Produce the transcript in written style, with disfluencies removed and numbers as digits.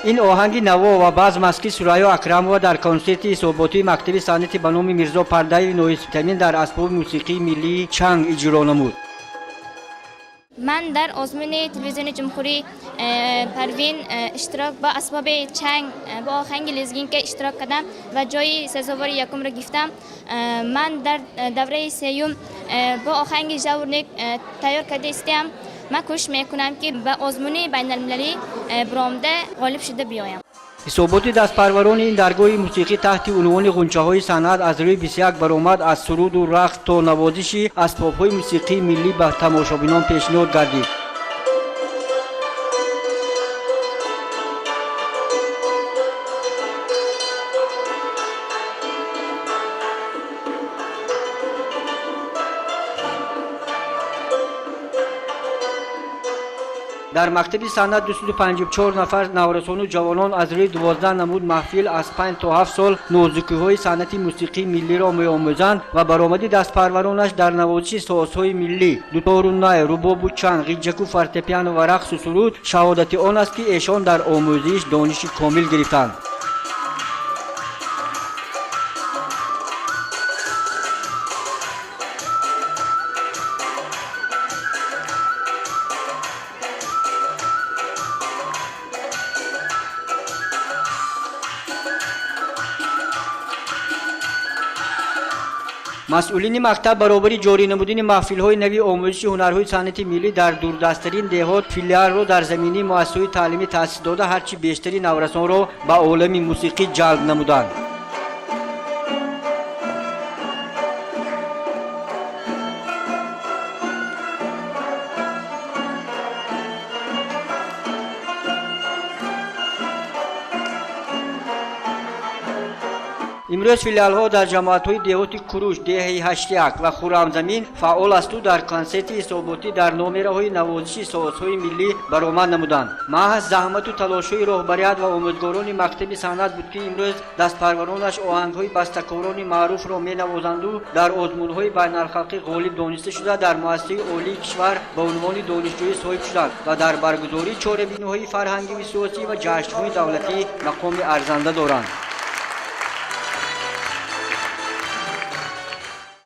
این آهنگ نوا و بزم است که سریا اکرم‌ها در کنسرت صبحی مکتب صنعت به نام میرزا پرده نویس‌ترین در اسباب موسیقی ملی چنگ اجرا نمود. من در آزمون تلویزیون جمهوری پروین اشتراک با اسباب چنگ با آهنگ لزگین که اشتراک کردم و جای سزاوار یکم را گرفتم. من در دوره سیوم با آهنگ جورنیک تیار کرده استم. من کوشش میکنم که به آزمون بین المللی برآمده غالب شده بیایم. صحبت دستپروران این درگاه موسیقی تحت عنوان غنچه‌های صنعت از روی 21 برآمد از سرود و رقص تا نوازش اسباب‌های موسیقی ملی به تماشابینان پیشنهاد گردید. در مکتب صنعت 254 نفر نوارسان و جوانان از روی 12 نمود محفل از 5 تا 7 سال نوزدیکی‌های صنعت موسیقی ملی را می‌آموزند و برآمد دستپرورانش در نوازش سازهای ملی، دوتار و نای، رباب و چنگ، غیجک و فورتپیانو و رقص و سرود شهادت آن است که ایشان در آموزش دانش کامل گرفتند. مسئولین مکتب برابر جاری نمودن محفل‌های نوی آموزش هنرهای صنعت ملی در دوردست‌ترین دهات فیلیال را در زمینه مؤسسه‌های تعلیمی تأسیس داده هرچی بیشتری نوارسان را به عالم موسیقی جلب نمودند. امروز فیلیال‌ها در جماعت‌های دهاتی کروش، دهه 81 و خرمزمین فعال است و در کنسرت حساباتی در نامره‌های نوازش سازهای ملی برآمد نمودند. محض زحمت و تلاش‌های رهبریت و آموزگاران مکتب صنعت بود که امروز دستپرورانش آهنگ‌های بسته‌کاران معروف را می‌نوازند و در آزمون‌های بین‌المللی غالب دانسته شده در مؤسسه عالی کشور به عنوان دانشجوی صاحب شدند و در برگزاری چهاره‌بینی‌های فرهنگی و سیاسی و جشن‌های دولتی مقام ارزنده دارند.